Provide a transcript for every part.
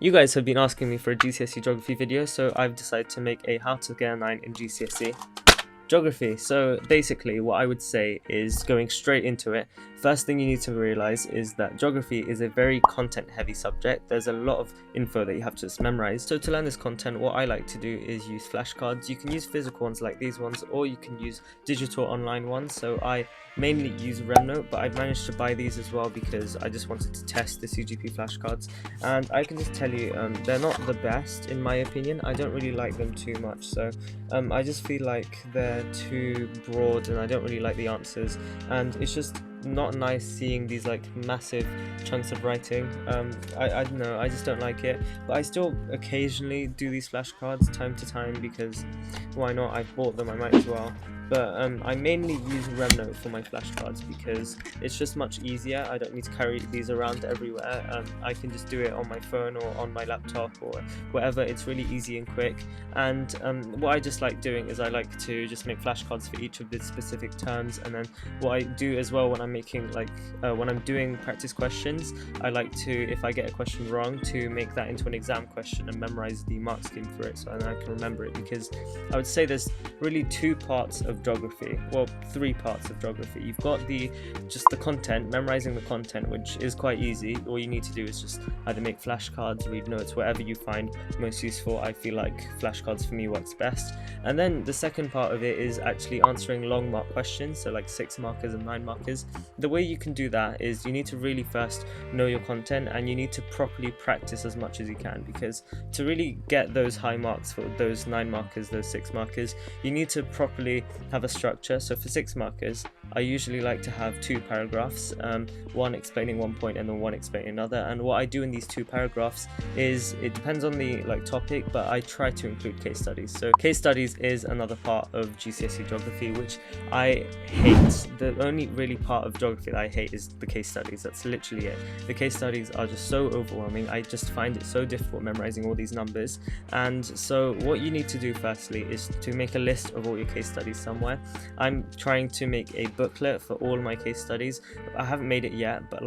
You guys have been asking me for a GCSE Geography video, so I've decided to make a how to get a 9 in GCSE Geography. So basically what I would say is, going straight into it, first thing you need to realize is that geography is a very content heavy subject. There's a lot of info that you have to just memorize. So to learn this content, what I like to do is use flashcards. You can use physical ones like these ones, or you can use digital online ones. So I mainly use Remnote, but I managed to buy these as well because I just wanted to test the CGP flashcards, and I can just tell you they're not the best in my opinion. I don't really like them too much, so I just feel like they're too broad and I don't really like the answers, and it's just not nice seeing these like massive chunks of writing. I don't know, I just don't like it, but I still occasionally do these flashcards time to time because why not? I bought them, I might as well. But I mainly use Remnote for my flashcards because it's just much easier. I don't need to carry these around everywhere. I can just do it on my phone or on my laptop or whatever. It's really easy and quick. And what I just like doing is I like to just make flashcards for each of the specific terms. And then what I do as well when I'm making when I'm doing practice questions, I like to, if I get a question wrong, to make that into an exam question and memorize the mark scheme for it so I can remember it. Because I would say there's really two parts of geography, well, three parts of geography. You've got just the content, memorizing the content, which is quite easy. All you need to do is just either make flashcards, read notes, whatever you find most useful. I feel like flashcards for me works best. And then the second part of it is actually answering long mark questions, so like 6 markers and 9 markers. The way you can do that is you need to really first know your content, and you need to properly practice as much as you can, because to really get those high marks for those 9 markers, those 6 markers, you need to properly have a structure. So for 6 markers, I usually like to have 2 paragraphs, one explaining one point and then one explaining another. And what I do in these 2 paragraphs is, it depends on the topic, but I try to include case studies. So case studies is another part of GCSE Geography, which I hate. The only really part of geography that I hate is the case studies. That's literally it. The case studies are just so overwhelming. I just find it so difficult memorizing all these numbers. And so what you need to do firstly is to make a list of all your case studies somewhere. I'm trying to make a booklet for all my case studies. I haven't made it yet, but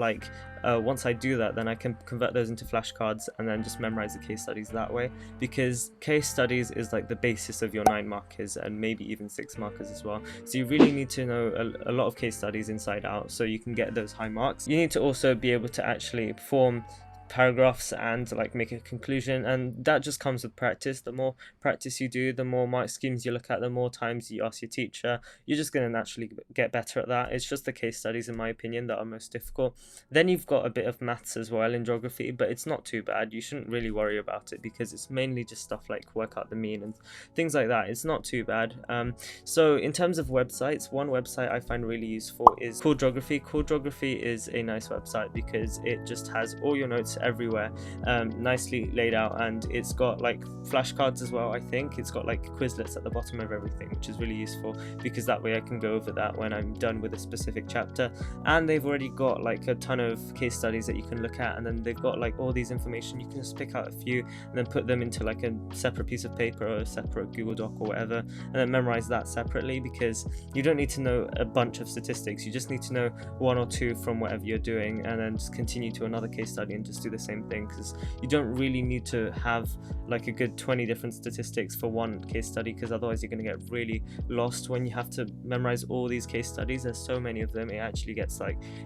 once I do that, then I can convert those into flashcards and then just memorize the case studies that way, because case studies is like the basis of your 9 markers and maybe even 6 markers as well. So you really need to know a lot of case studies inside out so you can get those high marks. You need to also be able to actually form paragraphs and make a conclusion, and that just comes with practice. The more practice you do, the more mark schemes you look at, the more times you ask your teacher, you're just going to naturally get better at that. It's just the case studies, in my opinion, that are most difficult. Then you've got a bit of maths as well in geography, but it's not too bad. You shouldn't really worry about it because it's mainly just stuff like work out the mean and things like that. It's not too bad. So in terms of websites, one website I find really useful is Cool Geography. Cool Geography is a nice website because it just has all your notes everywhere, nicely laid out, and it's got flashcards as well. I think it's got Quizlets at the bottom of everything, which is really useful because that way I can go over that when I'm done with a specific chapter. And they've already got a ton of case studies that you can look at, and then they've got all these information. You can just pick out a few and then put them into a separate piece of paper or a separate Google Doc or whatever, and then memorize that separately, because you don't need to know a bunch of statistics. You just need to know 1 or 2 from whatever you're doing, and then just continue to another case study and just do the same thing, because you don't really need to have a good 20 different statistics for one case study, because otherwise you're going to get really lost when you have to memorize all these case studies. There's so many of them, it actually gets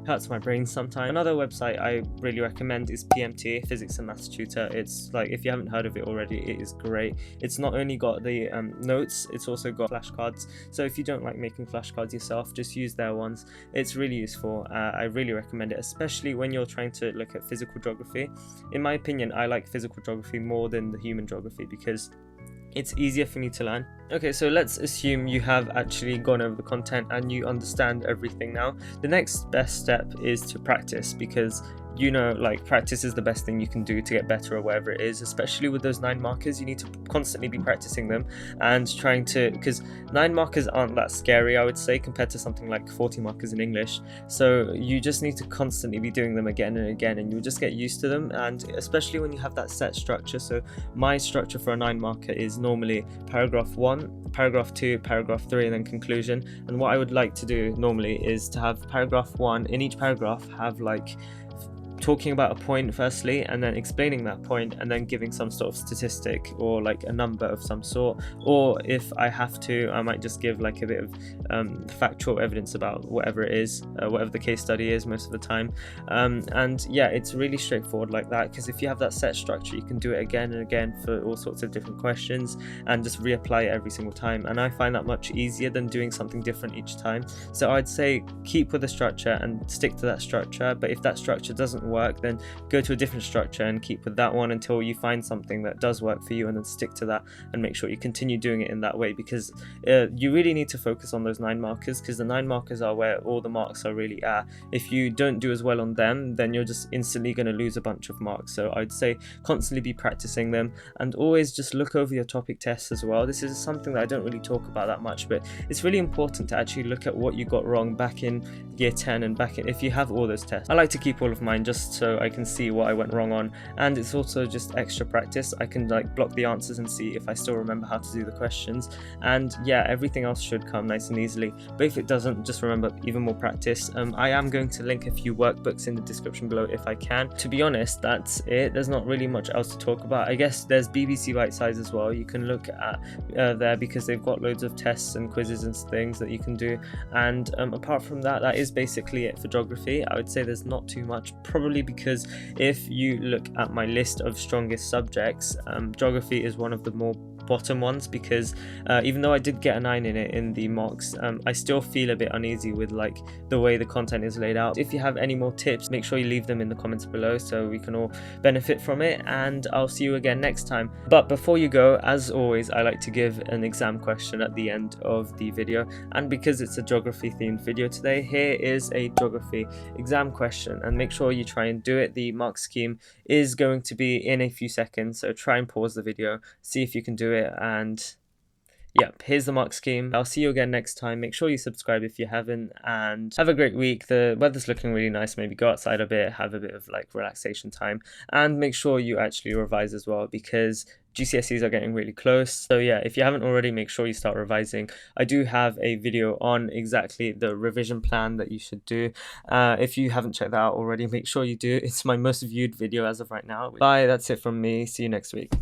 hurts my brain sometimes. Another website I really recommend is PMT, Physics and Maths Tutor. It's if you haven't heard of it already, it is great. It's not only got the notes, it's also got flashcards. So if you don't like making flashcards yourself, just use their ones. It's really useful. I really recommend it, especially when you're trying to look at physical geography. In my opinion, I like physical geography more than the human geography because it's easier for me to learn. Okay, so let's assume you have actually gone over the content and you understand everything now. The next best step is to practice, because practice is the best thing you can do to get better or whatever it is, especially with those 9 markers. You need to constantly be practicing them and trying to, because 9 markers aren't that scary, I would say, compared to something like 40 markers in English. So you just need to constantly be doing them again and again, and you'll just get used to them. And especially when you have that set structure. So my structure for a 9 marker is normally paragraph 1, paragraph 2, paragraph 3, and then conclusion. And what I would like to do normally is to have paragraph 1 in each paragraph have talking about a point firstly, and then explaining that point, and then giving some sort of statistic or like a number of some sort. Or if I have to, I might just give like a bit of factual evidence about whatever it is, whatever the case study is most of the time. And yeah, it's really straightforward like that, because if you have that set structure, you can do it again and again for all sorts of different questions and just reapply it every single time. And I find that much easier than doing something different each time. So I'd say keep with the structure and stick to that structure, but if that structure doesn't work, then go to a different structure and keep with that one until you find something that does work for you, and then stick to that and make sure you continue doing it in that way, because you really need to focus on those 9 markers, because the 9 markers are where all the marks are really at. If you don't do as well on them, then you're just instantly going to lose a bunch of marks. So I'd say constantly be practicing them, and always just look over your topic tests as well. This is something that I don't really talk about that much, but it's really important to actually look at what you got wrong back in year 10 and back in, if you have all those tests. I like to keep all of mine just so I can see what I went wrong on, and it's also just extra practice. I can like block the answers and see if I still remember how to do the questions, and yeah, everything else should come nice and easily. But if it doesn't, just remember, even more practice. I am going to link a few workbooks in the description below if I can. To be honest, that's it. There's not really much else to talk about. I guess there's BBC Bite Size as well. You can look at there, because they've got loads of tests and quizzes and things that you can do. And apart from that, that is basically it for geography. I would say there's not too much, probably because if you look at my list of strongest subjects, geography is one of the more bottom ones, because even though I did get a 9 in it in the mocks, I still feel a bit uneasy with like the way the content is laid out. If you have any more tips, make sure you leave them in the comments below so we can all benefit from it, and I'll see you again next time. But before you go, as always, I like to give an exam question at the end of the video, and because it's a geography themed video today, here is a geography exam question, and make sure you try and do it. The mark scheme is going to be in a few seconds, so try and pause the video, see if you can do it. And yep, here's the mark scheme. I'll see you again next time. Make sure you subscribe if you haven't, and have a great week. The weather's looking really nice. Maybe go outside a bit, have a bit of like relaxation time, and make sure you actually revise as well, because GCSEs are getting really close. So yeah, if you haven't already, make sure you start revising. I do have a video on exactly the revision plan that you should do. If you haven't checked that out already, make sure you do. It's my most viewed video as of right now. Bye, that's it from me. See you next week.